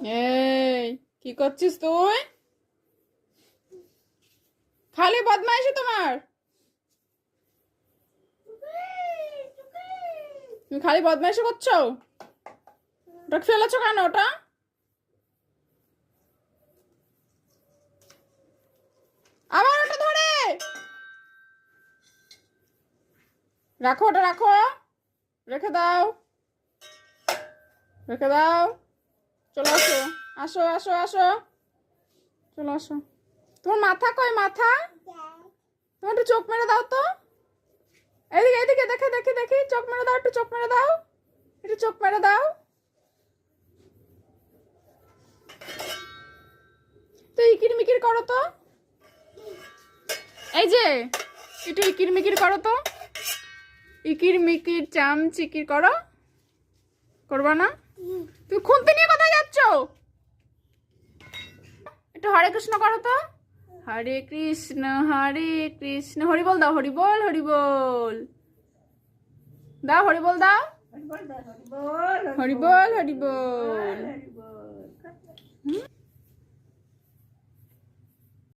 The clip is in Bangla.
এই কি করছিস তুই? খালি বদমাইশি তোমার। তুমি খালি বদমাইশি করছো। ওটা ফেলেছো কেন? ওটা আবার ওটা ধরে রাখো, ওটা রাখো, রেখে দাও, রেখে দাও। চলো আসো, আসো আসো আসো, চলো আসো। তোমার মাথা কই? মাথা তোমার একটু চোখ মেরে দাও তো। এদিকে এদিকে, দেখে দেখি দেখি, চোখ মেরে দাও, একটু চোখ মেরে দাও, একটু চোখ মেরে দাও। তো ইকির মিকির করো তো। এই যে একটু ইকির মিকির করো তো, ইকির মিকির চাম চিকির করো। করবা না? তুমি খুনতে নিয়ে কোথায় যাচ্ছ? একটু হরে কৃষ্ণ করো তো। হরে কৃষ্ণ হরে কৃষ্ণ, হরি বল দাও, হরি বল, হরি বল দাও, হরি বল দাও, হরি বল, হরি বল।